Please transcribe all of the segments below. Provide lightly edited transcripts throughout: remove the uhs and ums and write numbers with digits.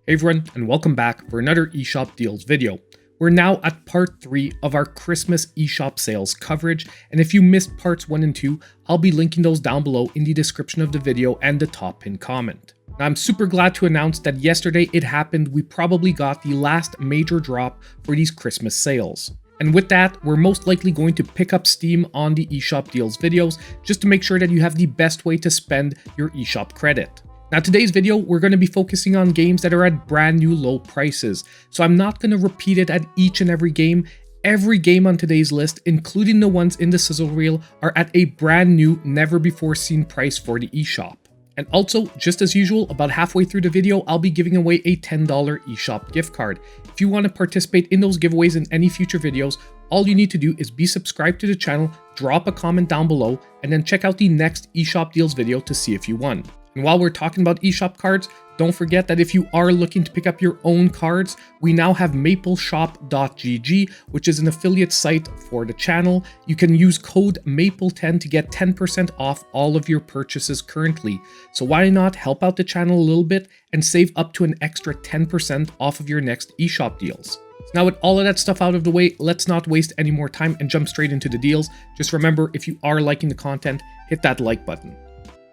Hey everyone, and welcome back for another eShop deals video. We're now at part 3 of our Christmas eShop sales coverage, and if you missed parts 1 and 2, I'll be linking those down below in the description of the video and the top pinned comment. Now, I'm super glad to announce that yesterday it happened. We probably got the last major drop for these Christmas sales. And with that, we're most likely going to pick up steam on the eShop deals videos just to make sure that you have the best way to spend your eShop credit. Now, today's video, we're going to be focusing on games that are at brand new low prices, so I'm not going to repeat it at each and every game. Every game on today's list, including the ones in the Sizzle reel, are at a brand new, never before seen price for the eShop. And also, just as usual, about halfway through the video, I'll be giving away a $10 eShop gift card. If you want to participate in those giveaways in any future videos, all you need to do is be subscribed to the channel, drop a comment down below, and then check out the next eShop deals video to see if you won. And while we're talking about eShop cards, don't forget that if you are looking to pick up your own cards, we now have mapleshop.gg, which is an affiliate site for the channel. You can use code MAPLE10 to get 10% off all of your purchases currently. So why not help out the channel a little bit and save up to an extra 10% off of your next eShop deals. So now with all of that stuff out of the way, let's not waste any more time and jump straight into the deals. Just remember, if you are liking the content, hit that like button.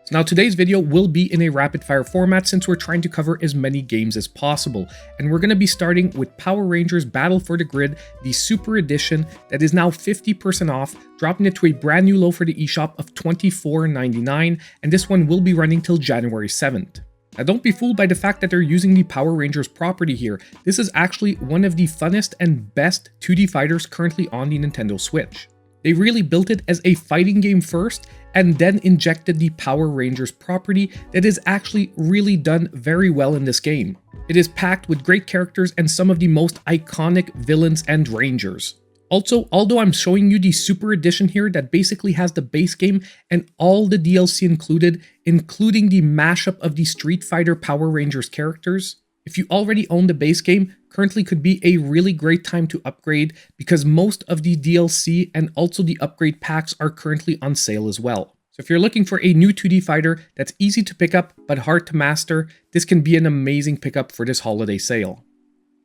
So now today's video will be in a rapid fire format since we're trying to cover as many games as possible. And we're going to be starting with Power Rangers Battle for the Grid, the Super Edition that is now 50% off, dropping it to a brand new low for the eShop of $24.99, and this one will be running till January 7th. Now don't be fooled by the fact that they're using the Power Rangers property here. This is actually one of the funnest and best 2D fighters currently on the Nintendo Switch. They really built it as a fighting game first, and then injected the Power Rangers property that is actually really done very well in this game. It is packed with great characters and some of the most iconic villains and rangers. Also, although I'm showing you the Super Edition here that basically has the base game and all the DLC included, including the mashup of the Street Fighter Power Rangers characters, if you already own the base game, currently could be a really great time to upgrade because most of the DLC and also the upgrade packs are currently on sale as well. So if you're looking for a new 2D fighter that's easy to pick up but hard to master, this can be an amazing pickup for this holiday sale.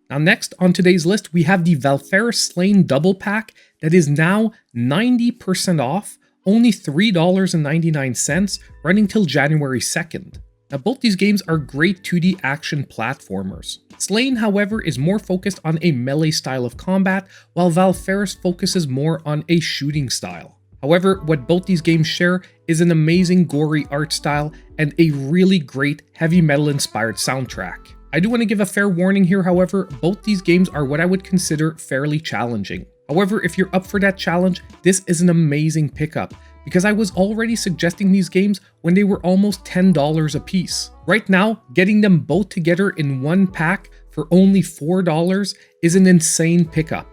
Now next on today's list, we have the Valfaris Slain Double Pack that is now 90% off, only $3.99, running till January 2nd. Now both these games are great 2D action platformers. Slain, however, is more focused on a melee style of combat, while Valfaris focuses more on a shooting style. However, what both these games share is an amazing gory art style and a really great heavy metal inspired soundtrack. I do want to give a fair warning here, however, both these games are what I would consider fairly challenging. However, if you're up for that challenge, this is an amazing pickup, because I was already suggesting these games when they were almost $10 a piece. Right now, getting them both together in one pack for only $4 is an insane pickup.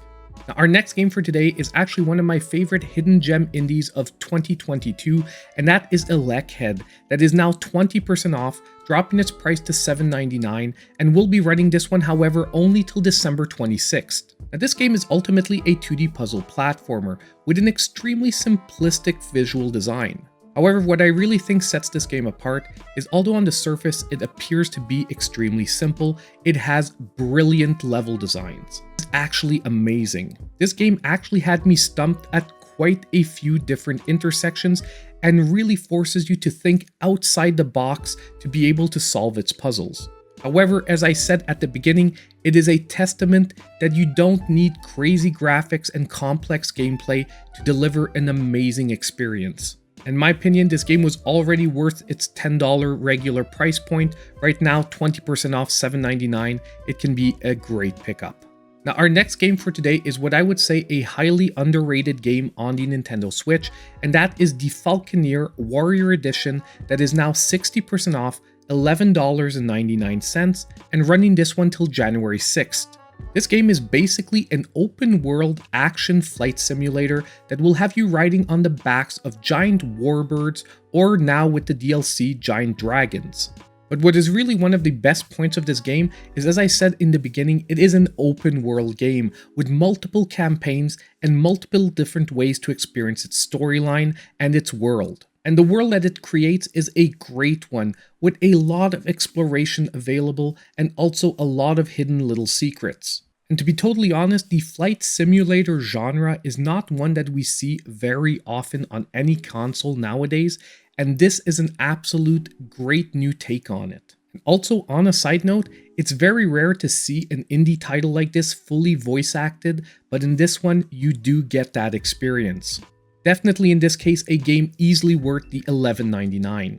Now, our next game for today is actually one of my favorite hidden gem indies of 2022, and that is Elechead, that is now 20% off, dropping its price to $7.99, and we'll be running this one, however, only till December 26th. Now, this game is ultimately a 2D puzzle platformer with an extremely simplistic visual design. However, what I really think sets this game apart is, although on the surface it appears to be extremely simple, it has brilliant level designs. It's actually amazing. This game actually had me stumped at quite a few different intersections and really forces you to think outside the box to be able to solve its puzzles. However, as I said at the beginning, it is a testament that you don't need crazy graphics and complex gameplay to deliver an amazing experience. In my opinion, this game was already worth its $10 regular price point. Right now, 20% off $7.99, it can be a great pickup. Now, our next game for today is what I would say a highly underrated game on the Nintendo Switch, and that is the Falconeer Warrior Edition that is now 60% off, $11.99, and running this one till January 6th. This game is basically an open-world action flight simulator that will have you riding on the backs of giant warbirds, or now with the DLC, giant dragons. But what is really one of the best points of this game is, as I said in the beginning, it is an open-world game with multiple campaigns and multiple different ways to experience its storyline and its world. And the world that it creates is a great one, with a lot of exploration available and also a lot of hidden little secrets. And to be totally honest, the flight simulator genre is not one that we see very often on any console nowadays, and this is an absolute great new take on it. And also, on a side note, it's very rare to see an indie title like this fully voice acted, but in this one, you do get that experience. Definitely in this case, a game easily worth the $11.99.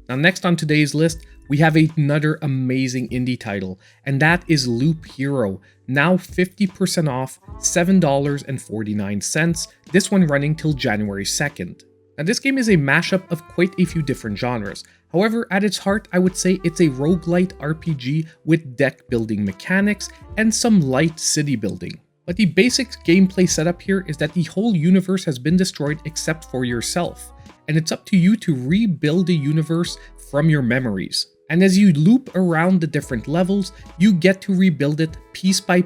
Now next on today's list, we have another amazing indie title, and that is Loop Hero, now 50% off, $7.49, this one running till January 2nd. Now this game is a mashup of quite a few different genres. However, at its heart, I would say it's a roguelite RPG with deck building mechanics and some light city building. But the basic gameplay setup here is that the whole universe has been destroyed except for yourself, and it's up to you to rebuild the universe from your memories. And as you loop around the different levels, you get to rebuild it piece by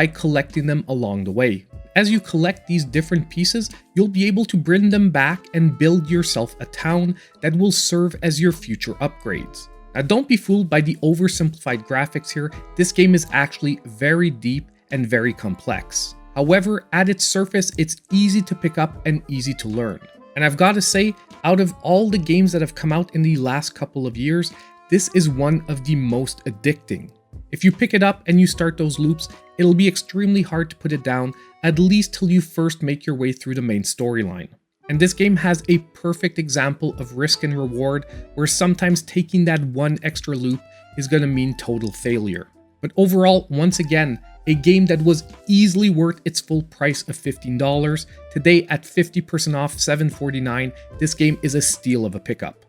collecting them along the way. As you collect these different pieces, you'll be able to bring them back and build yourself a town that will serve as your future upgrades. Now don't be fooled by the oversimplified graphics here, this game is actually very deep and very complex. However, at its surface, it's easy to pick up and easy to learn. And I've got to say, out of all the games that have come out in the last couple of years, this is one of the most addicting. If you pick it up and you start those loops, it'll be extremely hard to put it down, at least till you first make your way through the main storyline. And this game has a perfect example of risk and reward, where sometimes taking that one extra loop is going to mean total failure. But overall, once again, a game that was easily worth its full price of $15. Today at 50% off, $7.49, this game is a steal of a pickup.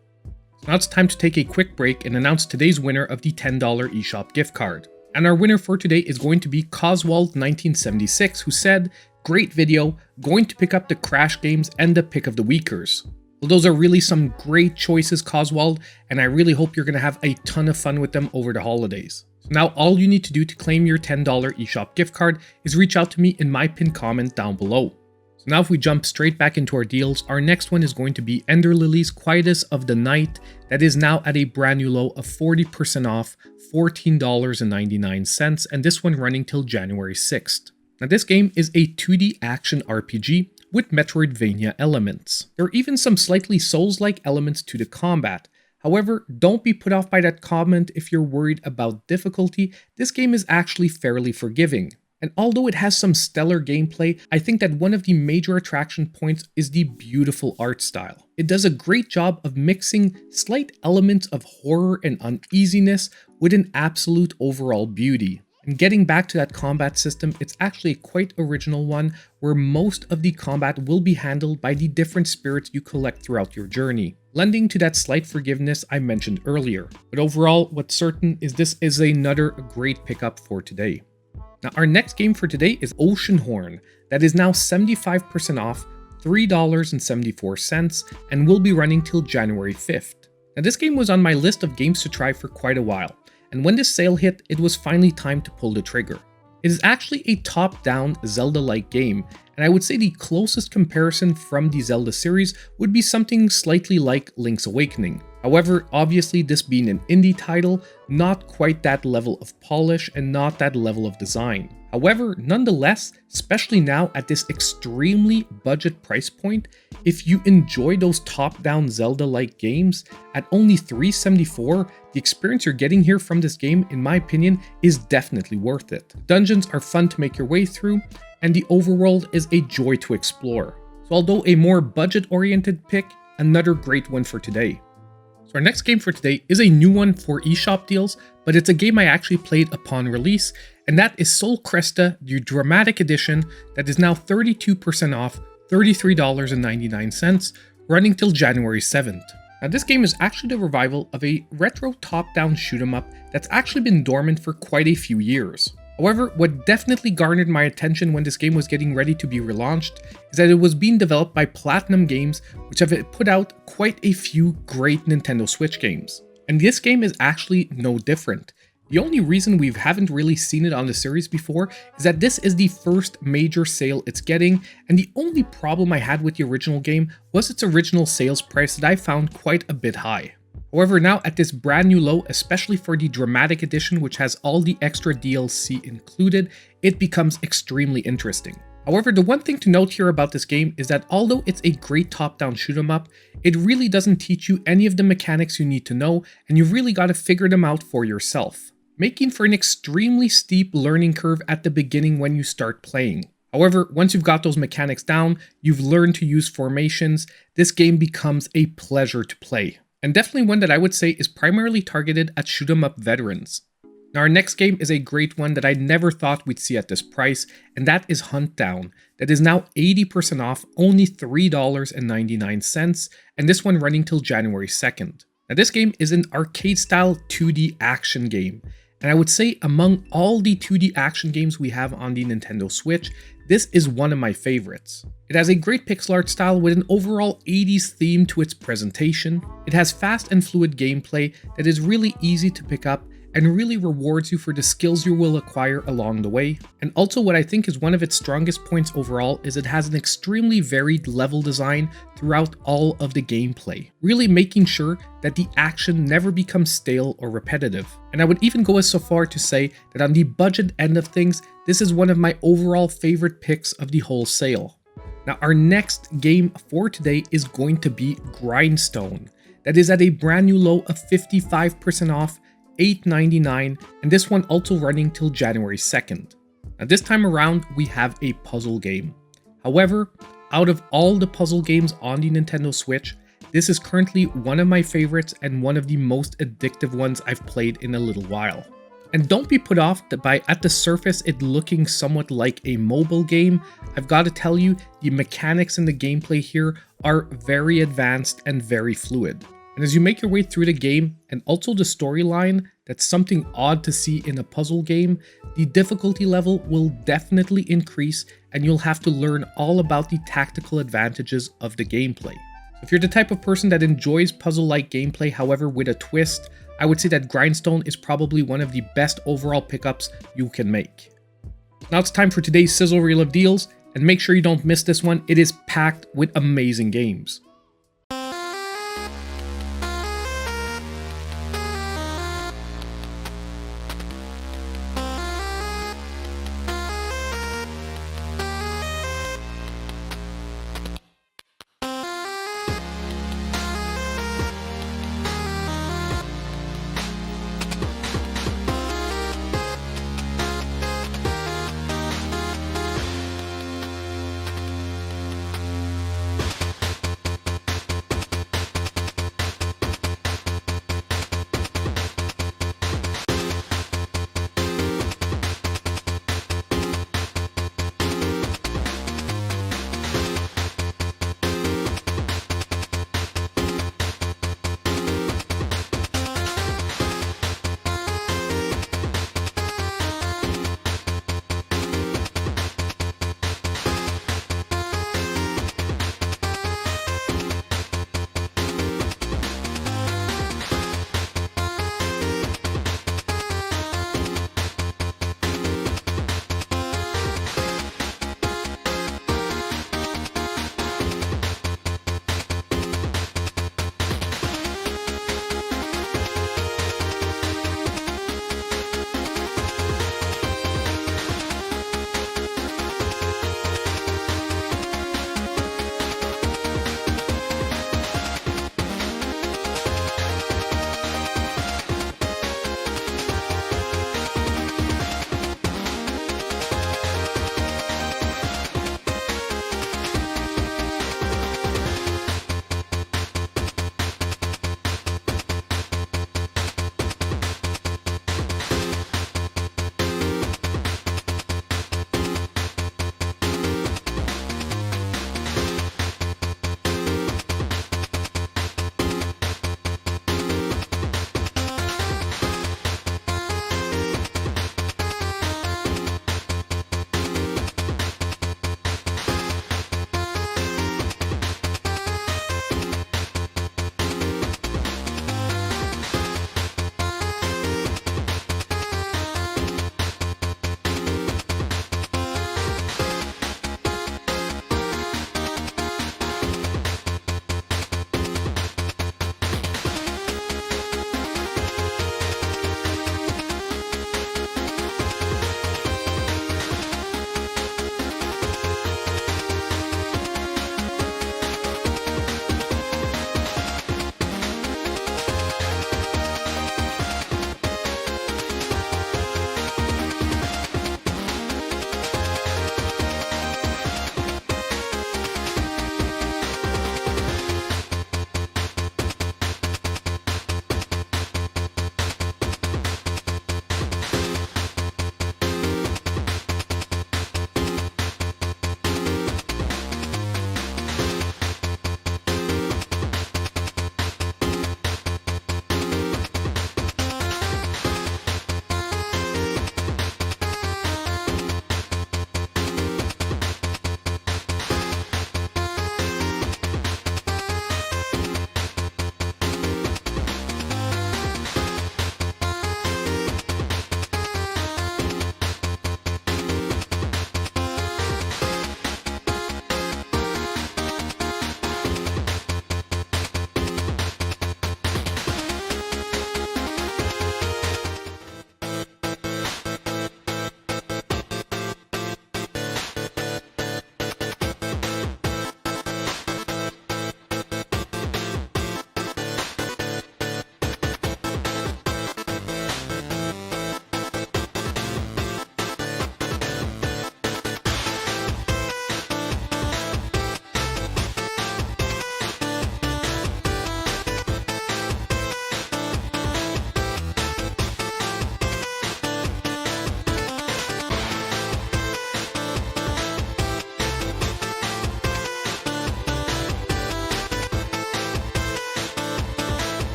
So now it's time to take a quick break and announce today's winner of the $10 eShop gift card. And our winner for today is going to be Coswald1976, who said, "Great video, going to pick up the Crash games and the pick of the weekers." Well, those are really some great choices, Coswald, and I really hope you're going to have a ton of fun with them over the holidays. So now all you need to do to claim your $10 eShop gift card is reach out to me in my pinned comment down below. So now if we jump straight back into our deals, our next one is going to be Ender Lilies Quietus of the Night, that is now at a brand new low of 40% off, $14.99, and this one running till January 6th. Now this game is a 2D action RPG with Metroidvania elements. There are even some slightly Souls-like elements to the combat. However, don't be put off by that comment if you're worried about difficulty, this game is actually fairly forgiving. And although it has some stellar gameplay, I think that one of the major attraction points is the beautiful art style. It does a great job of mixing slight elements of horror and uneasiness with an absolute overall beauty. And getting back to that combat system, it's actually a quite original one where most of the combat will be handled by the different spirits you collect throughout your journey, lending to that slight forgiveness I mentioned earlier. But overall, what's certain is this is another great pickup for today. Now our next game for today is Oceanhorn, that is now 75% off, $3.74, and will be running till January 5th. Now this game was on my list of games to try for quite a while, and when this sale hit, it was finally time to pull the trigger. It is actually a top-down Zelda-like game, and I would say the closest comparison from the Zelda series would be something slightly like Link's Awakening. However, obviously this being an indie title, not quite that level of polish and not that level of design. However, nonetheless, especially now at this extremely budget price point, if you enjoy those top-down Zelda-like games, at only $3.74, the experience you're getting here from this game, in my opinion, is definitely worth it. Dungeons are fun to make your way through, and the overworld is a joy to explore. So although a more budget-oriented pick, another great one for today. So our next game for today is a new one for eShop deals, but it's a game I actually played upon release, and that is Soul Cresta, the Dramatic Edition, that is now 32% off, $33.99, running till January 7th. Now this game is actually the revival of a retro top-down shoot-'em-up that's actually been dormant for quite a few years. However, what definitely garnered my attention when this game was getting ready to be relaunched is that it was being developed by Platinum Games, which have put out quite a few great Nintendo Switch games. And this game is actually no different. The only reason we haven't really seen it on the series before is that this is the first major sale it's getting, and the only problem I had with the original game was its original sales price that I found quite a bit high. However, now at this brand new low, especially for the Dramatic Edition, which has all the extra DLC included, it becomes extremely interesting. However, the one thing to note here about this game is that although it's a great top-down shoot 'em up, it really doesn't teach you any of the mechanics you need to know, and you've really got to figure them out for yourself, making for an extremely steep learning curve at the beginning when you start playing. However, once you've got those mechanics down, you've learned to use formations, this game becomes a pleasure to play. And definitely one that I would say is primarily targeted at shoot 'em up veterans. Now our next game is a great one that I never thought we'd see at this price, and that is Huntdown, that is now 80% off, only $3.99, and this one running till January 2nd. Now this game is an arcade-style 2D action game, and I would say among all the 2D action games we have on the Nintendo Switch, this is one of my favorites. It has a great pixel art style with an overall 80s theme to its presentation. It has fast and fluid gameplay that is really easy to pick up and really rewards you for the skills you will acquire along the way. And also what I think is one of its strongest points overall is it has an extremely varied level design throughout all of the gameplay, really making sure that the action never becomes stale or repetitive. And I would even go as so far to say that on the budget end of things, this is one of my overall favorite picks of the whole sale. Now our next game for today is going to be Grindstone, that is at a brand new low of 55% off, $8.99, and this one also running till January 2nd. Now this time around, we have a puzzle game. However, out of all the puzzle games on the Nintendo Switch, this is currently one of my favorites and one of the most addictive ones I've played in a little while. And don't be put off by at the surface it looking somewhat like a mobile game. I've got to tell you, the mechanics and the gameplay here are very advanced and very fluid. And as you make your way through the game, and also the storyline, that's something odd to see in a puzzle game, the difficulty level will definitely increase and you'll have to learn all about the tactical advantages of the gameplay. If you're the type of person that enjoys puzzle-like gameplay, however with a twist, I would say that Grindstone is probably one of the best overall pickups you can make. Now it's time for today's Sizzle Reel of Deals, and make sure you don't miss this one, it is packed with amazing games.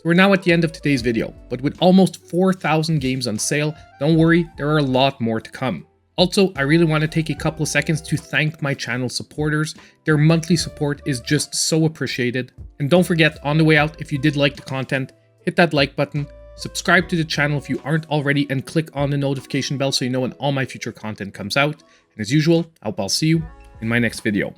we're now at the end of today's video, but with almost 4,000 games on sale, don't worry, there are a lot more to come. Also, I really want to take a couple of seconds to thank my channel supporters. Their monthly support is just so appreciated. And don't forget, on the way out, if you did like the content, hit that like button, subscribe to the channel if you aren't already, and click on the notification bell so you know when all my future content comes out. And as usual, I hope I'll see you in my next video.